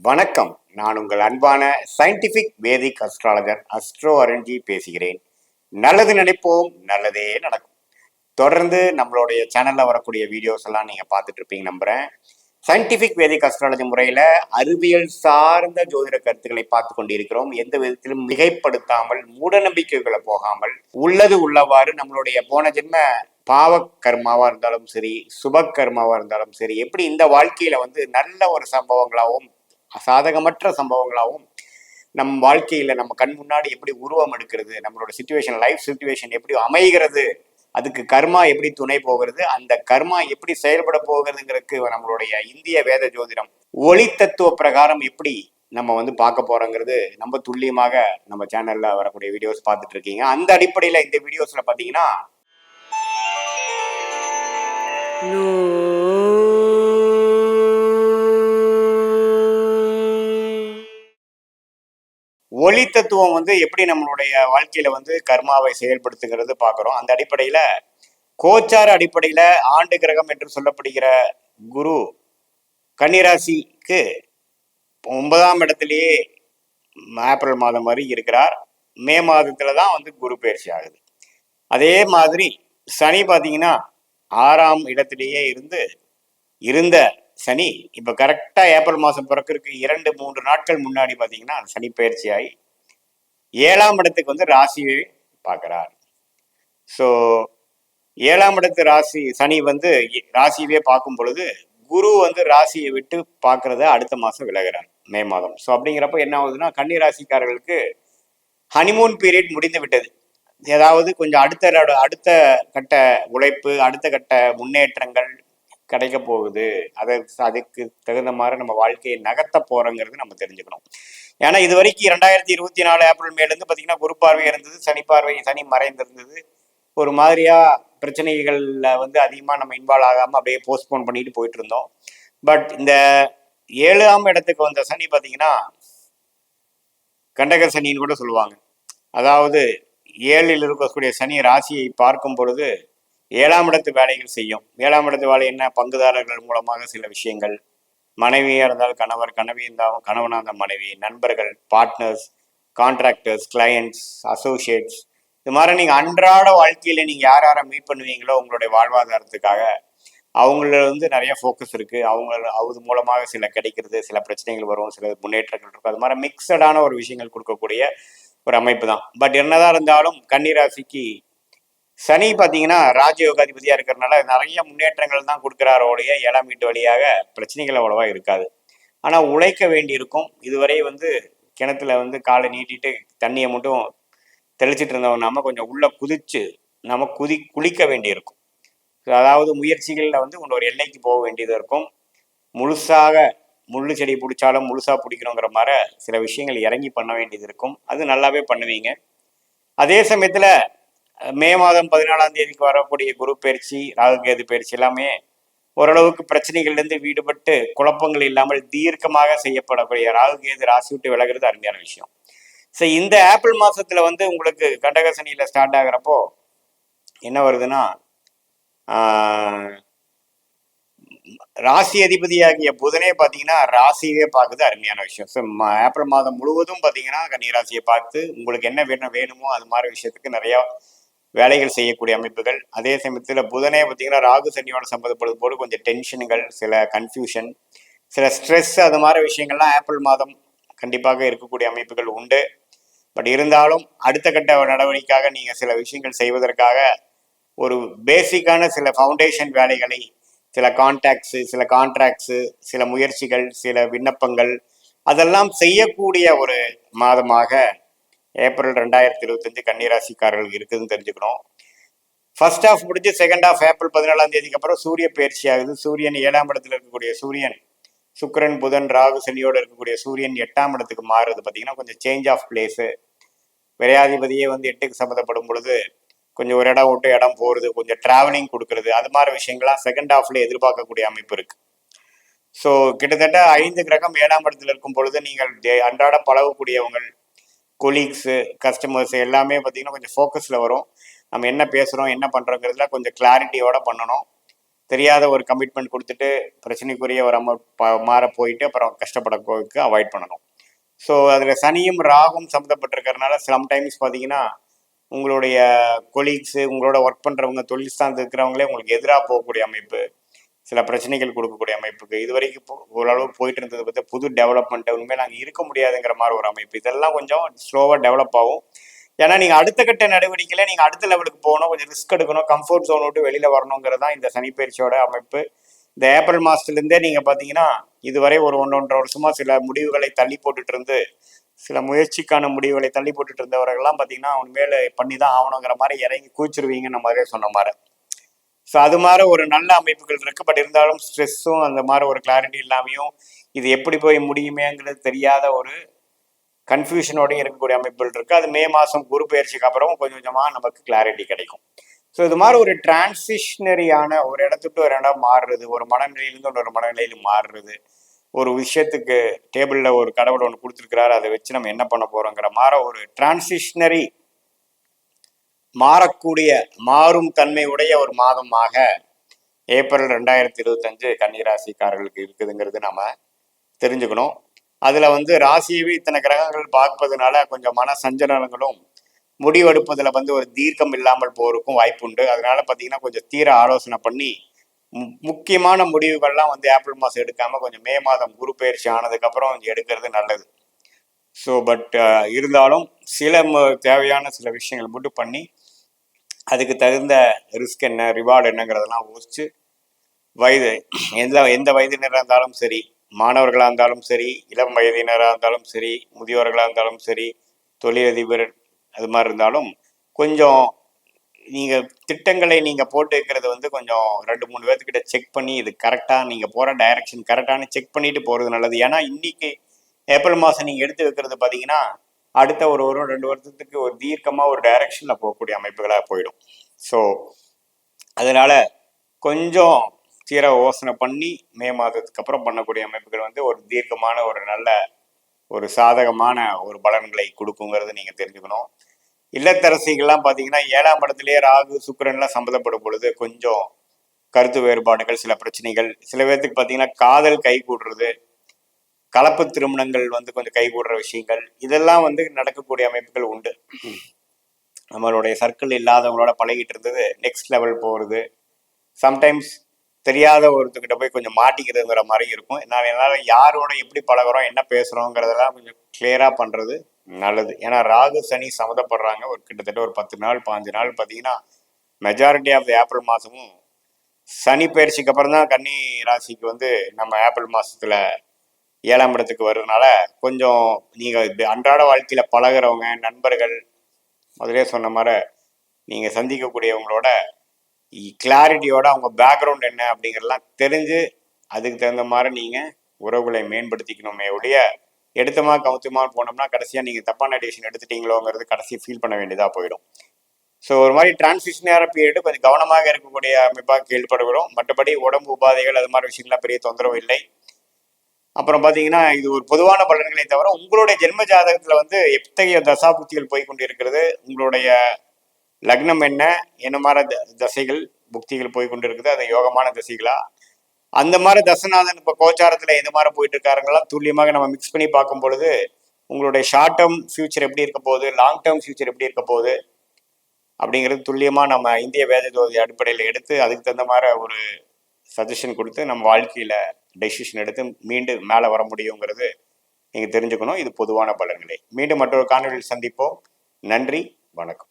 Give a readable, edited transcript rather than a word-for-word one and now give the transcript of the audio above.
வணக்கம். நான் உங்கள் அன்பான சயின்டிபிக் வேதிக் அஸ்ட்ராலஜர் அஸ்ட்ரோ அருண்ஜி பேசுகிறேன். நல்லது நினைப்போம், நல்லதே நடக்கும். தொடர்ந்து நம்மளுடைய சேனல்ல வரக்கூடிய வீடியோஸ் எல்லாம் நீங்க பார்த்துட்டு இருப்பீங்க நம்புறேன். சயின்டிபிக் வேதிக் அஸ்ட்ராலஜி முறையில அறிவியல் சார்ந்த ஜோதிட கருத்துக்களை பார்த்து கொண்டிருக்கிறோம். எந்த விதத்திலும் மிகைப்படுத்தாமல், மூட நம்பிக்கைகளை போகாமல், உள்ளது உள்ளவாறு நம்மளுடைய போன ஜென்ம பாவ கர்மாவா இருந்தாலும் சரி, சுப கர்மாவா இருந்தாலும் சரி, எப்படி இந்த வாழ்க்கையில நல்ல ஒரு சம்பவங்களாகவும் சாதகமற்ற சம்பவங்களாகவும் நம் வாழ்க்கையில நம்ம கண் முன்னாடி எப்படி உருவம் எடுக்கிறது, நம்மளோட சிச்சுவேஷன், லைஃப் சிச்சுவேஷன் எப்படி அமைகிறது, அதுக்கு கர்மா எப்படி துணை போகிறது, அந்த கர்மா எப்படி செயல்பட போகிறதுங்கிறதுக்கு நம்மளுடைய இந்திய வேத ஜோதிடம் ஒளி தத்துவ பிரகாரம் எப்படி நம்ம பார்க்க போறோங்கிறது நம்ம துல்லியமாக நம்ம சேனல்ல வரக்கூடிய வீடியோஸ் பார்த்துட்டு இருக்கீங்க. அந்த அடிப்படையில இந்த வீடியோஸ்ல பாத்தீங்கன்னா ஒளி தத்துவம் எப்படி நம்மளுடைய வாழ்க்கையில கர்மாவை செயல்படுத்துகிறது பார்க்குறோம். அந்த அடிப்படையில கோச்சார அடிப்படையில ஆண்டு கிரகம் என்று சொல்லப்படுகிற குரு கன்னிராசிக்கு 9ஆம் இடத்திலேயே ஏப்ரல் மாதம் வரை இருக்கிறார். மே மாதத்துல தான் குரு பயிற்சி ஆகுது. அதே மாதிரி சனி பார்த்தீங்கன்னா 6ஆம் இடத்திலேயே இருந்த சனி இப்ப கரெக்டா ஏப்ரல் மாசம் பிறக்கிறதுக்கு 2-3 நாட்கள் முன்னாடி பாத்தீங்கன்னா சனி பயிற்சி ஆகி 7ஆம் இடத்துக்கு ராசியை பார்க்கிறார். ஸோ 7ஆம் இடத்து ராசி சனி ராசியவே பார்க்கும் பொழுது குரு ராசியை விட்டு பார்க்கறத அடுத்த மாசம் விலகிறார், மே மாதம். ஸோ அப்படிங்கிறப்ப என்ன ஆகுதுன்னா, கன்னி ராசிக்காரர்களுக்கு ஹனிமூன் பீரியட் முடிந்து விட்டது. ஏதாவது கொஞ்சம் அடுத்த கட்ட உழைப்பு, அடுத்த கட்ட முன்னேற்றங்கள் கிடைக்க போகுது. அதுக்கு தகுந்த மாதிரி நம்ம வாழ்க்கையை நகர்த்த போறோங்கிறது நம்ம தெரிஞ்சுக்கணும். ஏன்னா இது வரைக்கும் 2024 ஏப்ரல் மேலேருந்து பார்த்தீங்கன்னா குரு பார்வை இருந்தது, சனி பார்வை, சனி மறைந்திருந்தது. ஒரு மாதிரியா பிரச்சனைகள்ல அதிகமாக நம்ம இன்வால்வ் ஆகாம அப்படியே போஸ்ட்போன் பண்ணிட்டு போயிட்டு இருந்தோம். பட் இந்த 7ஆம் இடத்துக்கு வந்த சனி பார்த்தீங்கன்னா கண்டக சனின்னு கூட சொல்லுவாங்க. அதாவது 7ல் இருக்கக்கூடிய சனி ராசியை பார்க்கும் பொழுது 7ஆம் இடத்து வேலைகள் செய்யும். 7ஆம் இடத்து வேலை என்ன? பங்குதாரர்கள் மூலமாக சில விஷயங்கள், மனைவியாக இருந்தால் கணவர், கனவி இருந்தாலும் கணவனாக இருந்தால் மனைவி, நண்பர்கள், பார்ட்னர்ஸ், கான்ட்ராக்டர்ஸ், கிளையண்ட்ஸ், அசோசியேட்ஸ், இது மாதிரி நீங்கள் அன்றாட வாழ்க்கையில் நீங்கள் யார் யாரை மீட் பண்ணுவீங்களோ உங்களுடைய வாழ்வாதாரத்துக்காக அவங்கள நிறைய ஃபோக்கஸ் இருக்குது. அது மூலமாக சில கிடைக்கிறது, சில பிரச்சனைகள் வரும், சில முன்னேற்றங்கள் இருக்கும். அது மாதிரி மிக்சடான ஒரு விஷயங்கள் கொடுக்கக்கூடிய ஒரு அமைப்பு தான். பட் என்னதான் இருந்தாலும் கன்னிராசிக்கு சனி பார்த்தீங்கன்னா ராஜயோகாதிபதியா இருக்கிறதுனால நிறைய முன்னேற்றங்கள் தான் கொடுக்குறாரோடைய 7ஆம் வீட்டு வழியாக பிரச்சனைகள் அவ்வளவா இருக்காது. ஆனால் உழைக்க வேண்டி இருக்கும். இதுவரை கிணத்துல காலை நீட்டிட்டு தண்ணியை மட்டும் தெளிச்சிட்டு இருந்தவங்க நாம கொஞ்சம் உள்ள குதிச்சு நம்ம குளிக்க வேண்டி இருக்கும். அதாவது முயற்சிகளில் ஒரு எல்லைக்கு போக வேண்டியது இருக்கும். முழுசாக முள்ளு செடி பிடிச்சாலும் முழுசா பிடிக்கணுங்கிற மாதிரி சில விஷயங்கள் இறங்கி பண்ண வேண்டியது இருக்கும். அது நல்லாவே பண்ணுவீங்க. அதே சமயத்தில் மே மாதம் 14ஆம் தேதிக்கு வரக்கூடிய குரு பயிற்சி, ராகுகேது பயிற்சி எல்லாமே ஓரளவுக்கு பிரச்சனைகள்லேருந்து வீடுபட்டு குழப்பங்கள் இல்லாமல் தீர்க்கமாக செய்யப்படக்கூடிய ராகுகேது ராசி விட்டு விலகிறது அருமையான விஷயம். ஸோ இந்த ஏப்ரல் மாதத்தில் உங்களுக்கு கண்டக சனியில் ஸ்டார்ட் ஆகிறப்போ என்ன வருதுன்னா, ராசி அதிபதியாகிய புதனே பார்த்தீங்கன்னா ராசியவே பார்க்குது, அருமையான விஷயம். ஸோ ஏப்ரல் மாதம் முழுவதும் பார்த்தீங்கன்னா கன்னிராசியை பார்த்து உங்களுக்கு என்ன வேணுமோ அது மாதிரி விஷயத்துக்கு நிறையா வேலைகள் செய்யக்கூடிய அமைப்புகள். அதே சமயத்தில் புதனே பார்த்தீங்கன்னா ராகு சனியோட சம்மந்தப்படுது போது கொஞ்சம் டென்ஷன்கள், சில கன்ஃபியூஷன், சில ஸ்ட்ரெஸ், அது மாதிரி விஷயங்கள்லாம் ஏப்ரல் மாதம் கண்டிப்பாக இருக்கக்கூடிய அமைப்புகள் உண்டு. பட் இருந்தாலும் அடுத்த கட்ட நடவடிக்கையாக நீங்கள் சில விஷயங்கள் செய்வதற்காக ஒரு பேசிக்கான சில ஃபவுண்டேஷன் வேலைகளை, சில கான்டாக்ட்ஸு, சில கான்ட்ராக்ட்ஸு, சில முயற்சிகள், சில விண்ணப்பங்கள் அதெல்லாம் செய்யக்கூடிய ஒரு மாதமாக ஏப்ரல் 2025 கன்னிராசிக்காரர்கள் இருக்குதுன்னு தெரிஞ்சுக்கணும். ஃபர்ஸ்ட் ஹாஃப் முடிஞ்சு செகண்ட் ஹாஃப் ஏப்ரல் 14ஆம் தேதிக்கு அப்புறம் சூரிய பயிற்சி ஆகுது. சூரியன் 7ஆம் இடத்துல இருக்கக்கூடிய சூரியன், சுக்கிரன், புதன், ராகு சனியோடு இருக்கக்கூடிய சூரியன் 8ஆம் இடத்துக்கு மாறுறது பார்த்தீங்கன்னா கொஞ்சம் சேஞ்ச் ஆஃப் பிளேஸு. விரையாதிபதியே 8க்கு சம்மந்தப்படும் பொழுது கொஞ்சம் ஒரு இடம் விட்டு இடம் போகிறது, கொஞ்சம் டிராவலிங் கொடுக்கறது, அது மாதிரி விஷயங்கள்லாம் செகண்ட் ஹாஃப்ல எதிர்பார்க்கக்கூடிய அமைப்பு இருக்கு. ஸோ கிட்டத்தட்ட 5 கிரகம் 7ஆம் இடத்துல இருக்கும் பொழுது நீங்கள் அன்றாட பழகக்கூடியவங்கள், கொலீக்ஸு, கஸ்டமர்ஸ் எல்லாமே பார்த்தீங்கன்னா கொஞ்சம் ஃபோக்கஸில் வரும். நம்ம என்ன பேசுகிறோம் என்ன பண்ணுறோங்கிறதுல கொஞ்சம் கிளாரிட்டியோட பண்ணணும். தெரியாத ஒரு கமிட்மெண்ட் கொடுத்துட்டு பிரச்சனைக்குரிய ஒரு மாற போயிட்டு அப்புறம் கஷ்டப்படக்கு அவாய்ட் பண்ணணும். ஸோ அதில் சனியும் ராகும் சம்மந்தப்பட்டிருக்கிறதுனால சம்டைம்ஸ் பார்த்தீங்கன்னா உங்களுடைய கொலீக்ஸு, உங்களோட ஒர்க் பண்ணுறவங்க, தொழில் சார்ந்து இருக்கிறவங்களே உங்களுக்கு எதிராக போகக்கூடிய அமைப்பு, சில பிரச்சனைகள் கொடுக்கக்கூடிய அமைப்புக்கு இது வரைக்கும் ஓரளவு போயிட்டு இருந்தது பற்றி புது டெவலப்மெண்ட் உண்மையாக நாங்கள் இருக்க முடியாதுங்கிற மாதிரி ஒரு அமைப்பு, இதெல்லாம் கொஞ்சம் ஸ்லோவாக டெவலப் ஆகும். ஏன்னா நீங்கள் அடுத்த கட்ட நடவடிக்கையில் நீங்கள் அடுத்த லெவலுக்கு போகணும், கொஞ்சம் ரிஸ்க் எடுக்கணும், கம்ஃபர்ட் ஜோன் விட்டு வெளியில் வரணுங்கிறது தான் இந்த சனிப்பயிற்சியோட அமைப்பு. இந்த ஏப்ரல் மாதத்துலேருந்தே நீங்கள் பார்த்தீங்கன்னா இதுவரை ஒரு 1.5 வருஷமாக சில முடிவுகளை தள்ளி போட்டுட்டு இருந்து சில முயற்சிக்கான முடிவுகளை தள்ளி போட்டுட்டு இருந்தவர்கள்லாம் பார்த்தீங்கன்னா உண்மையில பண்ணி தான் ஆகணுங்கிற மாதிரி இறங்கி கூச்சிருவீங்கன்னு மாதிரியே சொன்ன மாதிரி. ஸோ அது மாதிரி ஒரு நல்ல அமைப்புகள் இருக்குது. பட் இருந்தாலும் ஸ்ட்ரெஸ்ஸும் அந்த மாதிரி ஒரு கிளாரிட்டி இல்லாமையும் இது எப்படி போய் முடியுமேங்கிறது தெரியாத ஒரு கன்ஃபியூஷனோடையும் இருக்கக்கூடிய அமைப்புகள் இருக்குது. அது மே மாதம் குரு பயிற்சிக்கு அப்புறம் கொஞ்சம் கொஞ்சமாக நமக்கு கிளாரிட்டி கிடைக்கும். ஸோ இது மாதிரி ஒரு டிரான்சிஷனரியான ஒரு இடத்துட்டு ஒரு இடம் மாறுறது, ஒரு மனநிலையிலேருந்து ஒரு மனநிலையில் மாறுறது, ஒரு விஷயத்துக்கு டேபிளில் ஒரு கடவுள் ஒன்று கொடுத்துருக்கிறாரு, அதை வச்சு நம்ம என்ன பண்ண போகிறோங்கிற மாதிரி ஒரு டிரான்சிஷனரி மாறக்கூடிய மாறும் தன்மை உடைய ஒரு மாதமாக ஏப்ரல் 2025 கன்னிராசிக்காரர்களுக்கு இருக்குதுங்கிறது நம்ம தெரிஞ்சுக்கணும். அதில் வந்து ராசியவே இத்தனை கிரகங்கள் பார்ப்பதுனால கொஞ்சம் மன சஞ்சலங்களும் முடிவெடுப்பதில் வந்து ஒரு தீர்க்கம் இல்லாமல் போறதுக்கும் வாய்ப்பு உண்டு. அதனால பார்த்தீங்கன்னா கொஞ்சம் தீர ஆலோசனை பண்ணி முக்கியமான முடிவுகள்லாம் வந்து ஏப்ரல் மாதம் எடுக்காம கொஞ்சம் மே மாதம் குரு பயிற்சி ஆனதுக்கப்புறம் எடுக்கிறது நல்லது. ஸோ பட் இருந்தாலும் சில தேவையான சில விஷயங்கள் மட்டும் பண்ணி அதுக்கு தகுந்த ரிஸ்க் என்ன ரிவார்டு என்னங்கிறதெல்லாம் யோசிச்சு எந்த வயதினராக இருந்தாலும் சரி, மாணவர்களாக இருந்தாலும் சரி, இளம் வயதினராக இருந்தாலும் சரி, முதியோர்களாக இருந்தாலும் சரி, தொழிலதிபர் அது மாதிரி இருந்தாலும் கொஞ்சம் நீங்கள் திட்டங்களை நீங்கள் போட்டு வைக்கிறது வந்து கொஞ்சம் 2-3 பேர்த்துக்கிட்ட செக் பண்ணி இது கரெக்டாக நீங்கள் போகிற டைரக்ஷன் கரெக்டானு செக் பண்ணிட்டு போகிறது நல்லது. ஏன்னா இன்னைக்கு ஏப்ரல் மாதம் நீங்கள் எடுத்து வைக்கிறது பார்த்தீங்கன்னா அடுத்த ஒரு 1-2 வருஷத்துக்கு ஒரு தீர்க்கமாக ஒரு டைரக்ஷனில் போகக்கூடிய அமைப்புகளாக போயிடும். ஸோ அதனால் கொஞ்சம் தீர யோசனை பண்ணி மே மாதத்துக்கு அப்புறம் பண்ணக்கூடிய அமைப்புகள் வந்து ஒரு தீர்க்கமான ஒரு நல்ல ஒரு சாதகமான ஒரு பலன்களை கொடுக்குங்கிறது நீங்கள் தெரிஞ்சுக்கணும். இல்லத்தரசிகள்லாம் பார்த்தீங்கன்னா 7ஆம் இடத்துலேயே ராகு சுக்கிரன்லாம் சம்மந்தப்படும் பொழுது கொஞ்சம் கருத்து வேறுபாடுகள், சில பிரச்சனைகள், சில பேர்த்துக்கு பார்த்தீங்கன்னா காதல் கை கூடுறது, கலப்பு திருமணங்கள் வந்து கொஞ்சம் கைகூடுற விஷயங்கள், இதெல்லாம் வந்து நடக்கக்கூடிய அமைப்புகள் உண்டு. நம்மளுடைய சர்க்கிள் இல்லாதவங்களோட பழகிட்டு இருந்தது நெக்ஸ்ட் லெவல் போகிறது, சம்டைம்ஸ் தெரியாத ஒருத்தர்கிட்ட போய் கொஞ்சம் மாட்டிக்கிறதுங்கிற மாதிரி இருக்கும். என்னால் யாரோட எப்படி பழகிறோம் என்ன பேசுகிறோங்கிறதெல்லாம் கொஞ்சம் கிளியராக பண்ணுறது நல்லது. ஏன்னா ராகு சனி சம்மந்தப்படுறாங்க. ஒரு கிட்டத்தட்ட ஒரு 10 நாள் 15 நாள் பார்த்தீங்கன்னா மெஜாரிட்டி ஆஃப் த ஏப்ரல் மாதமும் சனி பயிற்சிக்கு அப்புறம் தான் கன்னி ராசிக்கு வந்து நம்ம ஏப்ரல் மாதத்தில் 7ஆம் இடத்துக்கு வர்றதுனால கொஞ்சம் நீங்கள் அன்றாட வாழ்க்கையில் பழகிறவங்க நண்பர்கள் முதலே சொன்ன மாதிரி நீங்கள் சந்திக்கக்கூடியவங்களோட கிளாரிட்டியோட அவங்க பேக்ரவுண்ட் என்ன அப்படிங்கிறதெல்லாம் தெரிஞ்சு அதுக்கு தகுந்த மாதிரி நீங்கள் உறவுகளை மேம்படுத்திக்கணுமே ஒழிய எடுத்தமா கவுத்தமா போனோம்னா கடைசியாக நீங்கள் தப்பான டிசிஷன் எடுத்துட்டீங்களோங்கிறது கடைசி ஃபீல் பண்ண வேண்டியதாக போயிடும். ஸோ ஒரு மாதிரி டிரான்சிஷனராக பீரியடு கொஞ்சம் கவனமாக இருக்கக்கூடிய அமைப்பாக கேள்விப்படுகிறோம். மற்றபடி உடம்பு உபாதைகள் அது மாதிரி விஷயங்கள்லாம் பெரிய தொந்தரவு இல்லை. அப்புறம் பார்த்தீங்கன்னா இது ஒரு பொதுவான பலன்களை தவிர உங்களுடைய ஜென்ம ஜாதகத்தில் வந்து எத்தகைய தசாபுக்திகள் போய் கொண்டு இருக்கிறது, உங்களுடைய லக்னம் என்ன மாதிரி தசைகள் புக்திகள் போய் கொண்டு இருக்குது, அது யோகமான தசைகளா, அந்த மாதிரி தசநாதன் இப்போ கோச்சாரத்தில் எந்த மாதிரி போயிட்டு இருக்காருங்கெல்லாம் துல்லியமாக நம்ம மிக்ஸ் பண்ணி பார்க்கும் பொழுது உங்களுடைய ஷார்ட் டேர்ம் ஃபியூச்சர் எப்படி இருக்க போகுது, லாங் டேர்ம் ஃபியூச்சர் எப்படி இருக்க போகுது அப்படிங்கிறது துல்லியமாக நம்ம இந்திய வேத ஜோதி அடிப்படையில் எடுத்து அதுக்கு தகுந்த மாதிரி ஒரு சஜஷன் கொடுத்து நம்ம வாழ்க்கையில் டெசிஷன் எடுத்து மீண்டும் மேலே வர முடியுங்கிறது நீங்கள் தெரிஞ்சுக்கணும். இது பொதுவான பலன்களே. மீண்டும் மற்றொரு காணொலியில் சந்திப்போம். நன்றி, வணக்கம்.